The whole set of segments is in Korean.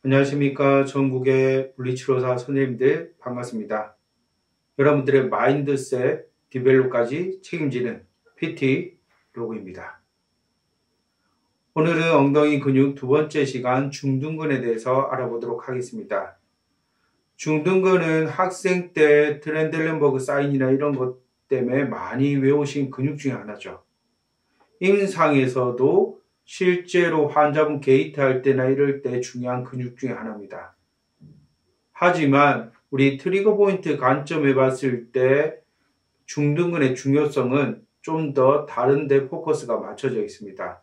안녕하십니까. 전국의 물리치료사 선생님들 반갑습니다. 여러분들의 마인드셋 디벨롭까지 책임지는 PT 로그입니다. 오늘은 엉덩이 근육 두 번째 시간 중둔근에 대해서 알아보도록 하겠습니다. 중둔근은 학생 때 트렌델렌버그 사인이나 이런 것 때문에 많이 외우신 근육 중에 하나죠. 임상에서도 실제로 환자분 게이트할 때나 이럴 때 중요한 근육 중에 하나입니다. 하지만 우리 트리거 포인트 관점에 봤을 때 중둔근의 중요성은 좀 더 다른 데 포커스가 맞춰져 있습니다.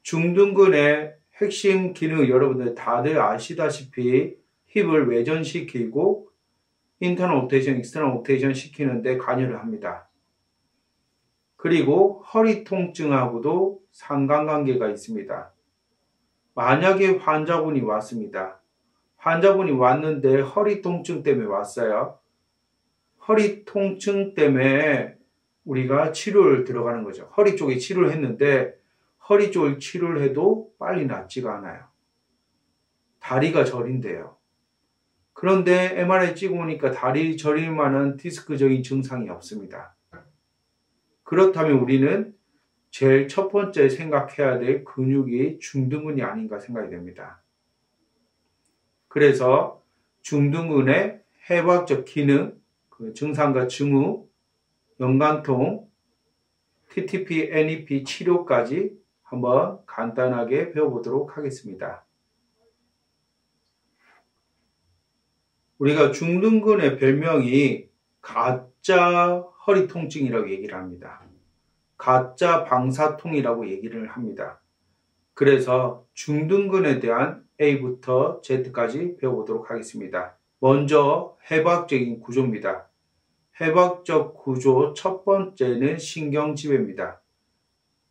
중둔근의 핵심 기능 여러분들 다들 아시다시피 힙을 외전시키고 인터널 옥테이션, 익스터널 옥테이션 시키는데 관여를 합니다. 그리고 허리 통증하고도 상관관계가 있습니다. 만약에 환자분이 왔습니다. 환자분이 왔는데 허리 통증 때문에 왔어요. 허리 통증 때문에 우리가 치료를 들어가는 거죠. 허리 쪽에 치료를 했는데 허리 쪽을 치료를 해도 빨리 낫지가 않아요. 다리가 저린대요. 그런데 MRI 찍어보니까 다리 저릴 만한 디스크적인 증상이 없습니다. 그렇다면 우리는 제일 첫 번째 생각해야 될 근육이 중둔근이 아닌가 생각이 됩니다. 그래서 중둔근의 해부학적 기능, 증상과 징후, 연관통, TTP, NEP 치료까지 한번 간단하게 배워보도록 하겠습니다. 우리가 중둔근의 별명이 가짜 허리 통증이라고 얘기를 합니다. 가짜 방사통이라고 얘기를 합니다. 그래서 중둔근에 대한 A부터 Z까지 배워보도록 하겠습니다. 먼저 해부학적인 구조입니다. 해부학적 구조 첫 번째는 신경지배입니다.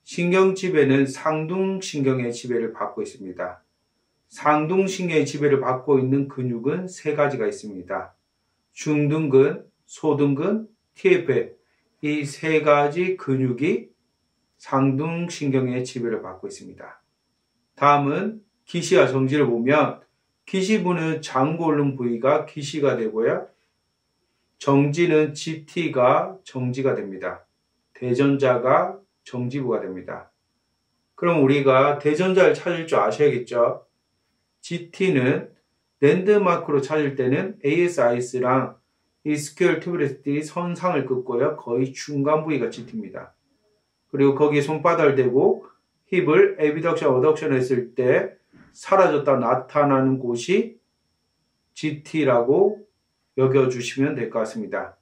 신경지배는 상둥신경의 지배를 받고 있습니다. 상둥신경의 지배를 받고 있는 근육은 세 가지가 있습니다. 중둔근, 소둔근, TFL 이 세 가지 근육이 상둥신경의 지배를 받고 있습니다. 다음은 기시와 정지를 보면 기시부는 장골른 부위가 기시가 되고요. 정지는 GT가 정지가 됩니다. 대전자가 정지부가 됩니다. 그럼 우리가 대전자를 찾을 줄 아셔야겠죠. GT는 랜드마크로 찾을 때는 ASIS랑 이스큐얼 튜브레스티 선상을 긋고요. 거의 중간 부위가 GT입니다. 그리고 거기에 손바닥을 대고 힙을 에비덕션, 어덕션 했을 때 사라졌다 나타나는 곳이 GT라고 여겨주시면 될 것 같습니다.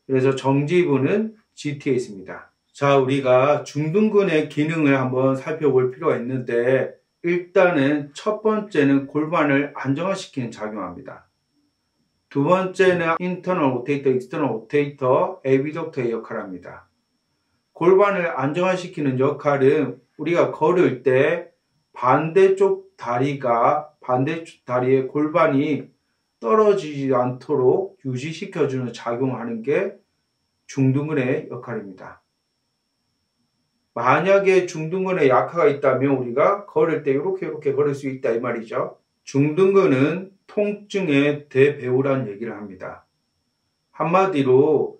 그래서 정지부는 GT에 있습니다. 자, 우리가 중둔근의 기능을 한번 살펴볼 필요가 있는데 일단은 첫 번째는 골반을 안정화시키는 작용합니다. 두 번째는 인터널 로테이터, 익스터널 로테이터, 에비덕터의 역할을 합니다. 골반을 안정화시키는 역할은 우리가 걸을 때 반대쪽 다리의 골반이 떨어지지 않도록 유지시켜주는 작용을 하는 게 중둔근의 역할입니다. 만약에 중둔근에 약화가 있다면 우리가 걸을 때 이렇게 걸을 수 있다 이 말이죠. 중둔근은 통증의 대배우라는 얘기를 합니다. 한마디로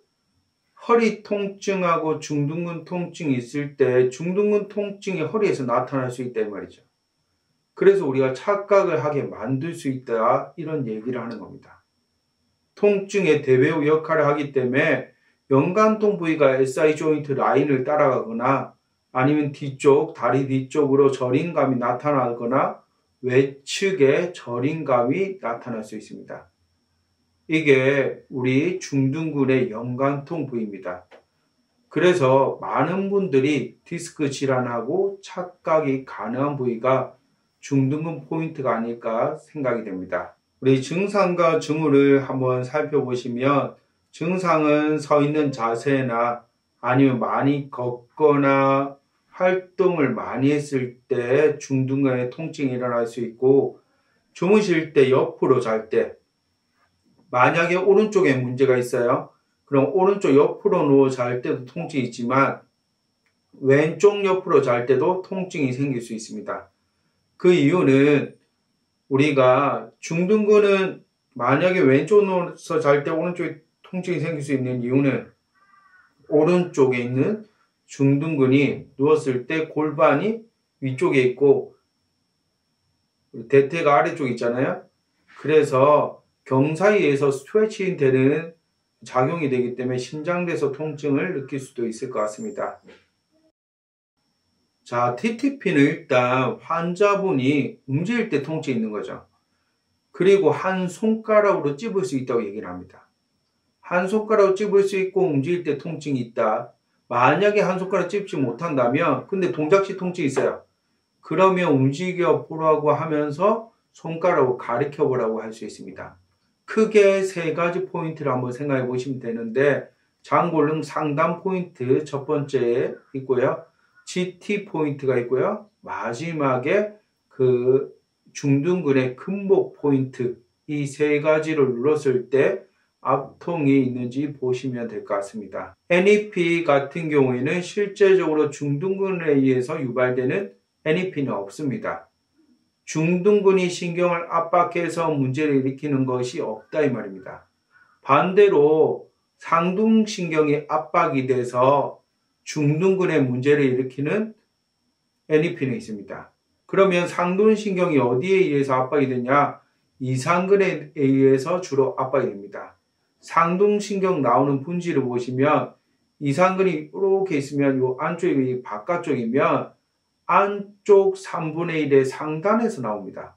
허리 통증하고 중둔근 통증이 있을 때 중둔근 통증이 허리에서 나타날 수 있다 이 말이죠. 그래서 우리가 착각을 하게 만들 수 있다 이런 얘기를 하는 겁니다. 통증의 대배우 역할을 하기 때문에 연관통 부위가 SI 조인트 라인을 따라가거나 아니면 다리 뒤쪽으로 저림감이 나타나거나 외측에 저림감이 나타날 수 있습니다. 이게 우리 중둔근의 연관통 부위입니다. 그래서 많은 분들이 디스크 질환하고 착각이 가능한 부위가 중둔근 포인트가 아닐까 생각이 됩니다. 우리 증상과 징후를 한번 살펴보시면 증상은 서 있는 자세나 아니면 많이 걷거나 활동을 많이 했을 때 중둔근의 통증이 일어날 수 있고 주무실 때 옆으로 잘 때 만약에 오른쪽에 문제가 있어요. 그럼 오른쪽 옆으로 누워 잘 때도 통증이 있지만 왼쪽 옆으로 잘 때도 통증이 생길 수 있습니다. 그 이유는 우리가 중둔근은 만약에 왼쪽으로 누워서 잘 때 오른쪽에 통증이 생길 수 있는 이유는 오른쪽에 있는 중둔근이 누웠을 때 골반이 위쪽에 있고 대퇴가 아래쪽에 있잖아요. 그래서 경사위에서 스트레칭 되는 작용이 되기 때문에 신장에서 통증을 느낄 수도 있을 것 같습니다. 자, TTP는 일단 환자분이 움직일 때 통증이 있는 거죠. 그리고 한 손가락으로 찝을 수 있다고 얘기를 합니다. 한 손가락으로 찝을 수 있고 움직일 때 통증이 있다. 만약에 한 손가락 찝지 못한다면 근데 동작 시 통증이 있어요. 그러면 움직여 보라고 하면서 손가락으로 가르쳐 보라고 할 수 있습니다. 크게 세 가지 포인트를 한번 생각해 보시면 되는데 장골릉 상단 포인트 첫 번째에 있고요. GT 포인트가 있고요. 마지막에 그 중둔근의 근목 포인트 이 세 가지를 눌렀을 때 압통이 있는지 보시면 될 것 같습니다. NEP 같은 경우에는 실제적으로 중둔근에 의해서 유발되는 NEP는 없습니다. 중둔근이 신경을 압박해서 문제를 일으키는 것이 없다 이 말입니다. 반대로 상둔신경이 압박이 돼서 중둔근에 문제를 일으키는 NEP는 있습니다. 그러면 상둔신경이 어디에 의해서 압박이 되냐? 이상근에 의해서 주로 압박이 됩니다. 상둔신경 나오는 분지를 보시면 이상근이 이렇게 있으면 이 안쪽이 바깥쪽이면 안쪽 3분의 1의 상단에서 나옵니다.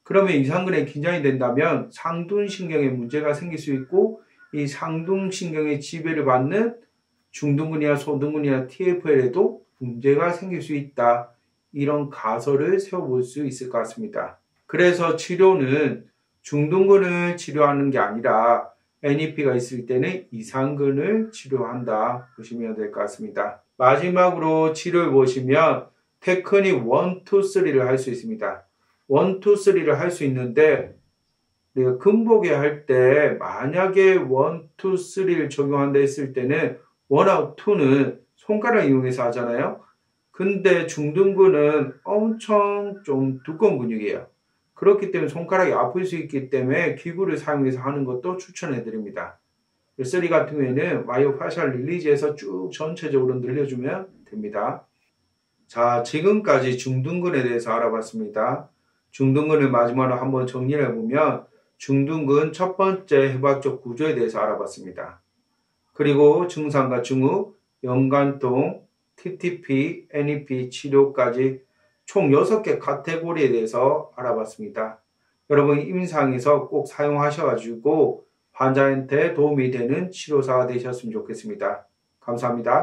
그러면 이상근에 긴장이 된다면 상둔신경에 문제가 생길 수 있고 이 상둔신경의 지배를 받는 중둔근이나 소둔근이나 TFL에도 문제가 생길 수 있다. 이런 가설을 세워볼 수 있을 것 같습니다. 그래서 치료는 중둔근을 치료하는 게 아니라 NEP가 있을 때는 이상근을 치료한다 보시면 될 것 같습니다. 마지막으로 치료를 보시면 테크닉 1, 2, 3를 할 수 있습니다. 1, 2, 3를 할 수 있는데 우리가 근복에 할 때 만약에 1, 2, 3를 적용한다 했을 때는 1하고 2는 손가락 이용해서 하잖아요. 근데 중둔근은 엄청 좀 두꺼운 근육이에요. 그렇기 때문에 손가락이 아플 수 있기 때문에 기구를 사용해서 하는 것도 추천해 드립니다. 3 같은 경우에는 마이오파셜 릴리즈에서 쭉 전체적으로 늘려주면 됩니다. 자, 지금까지 중둔근에 대해서 알아봤습니다. 중둔근을 마지막으로 한번 정리를 해보면 중둔근 첫 번째 해부학적 구조에 대해서 알아봤습니다. 그리고 증상과 증후, 연관통, TTP, NEP 치료까지 총 6개 카테고리에 대해서 알아봤습니다. 여러분 임상에서 꼭 사용하셔가지고 환자한테 도움이 되는 치료사가 되셨으면 좋겠습니다. 감사합니다.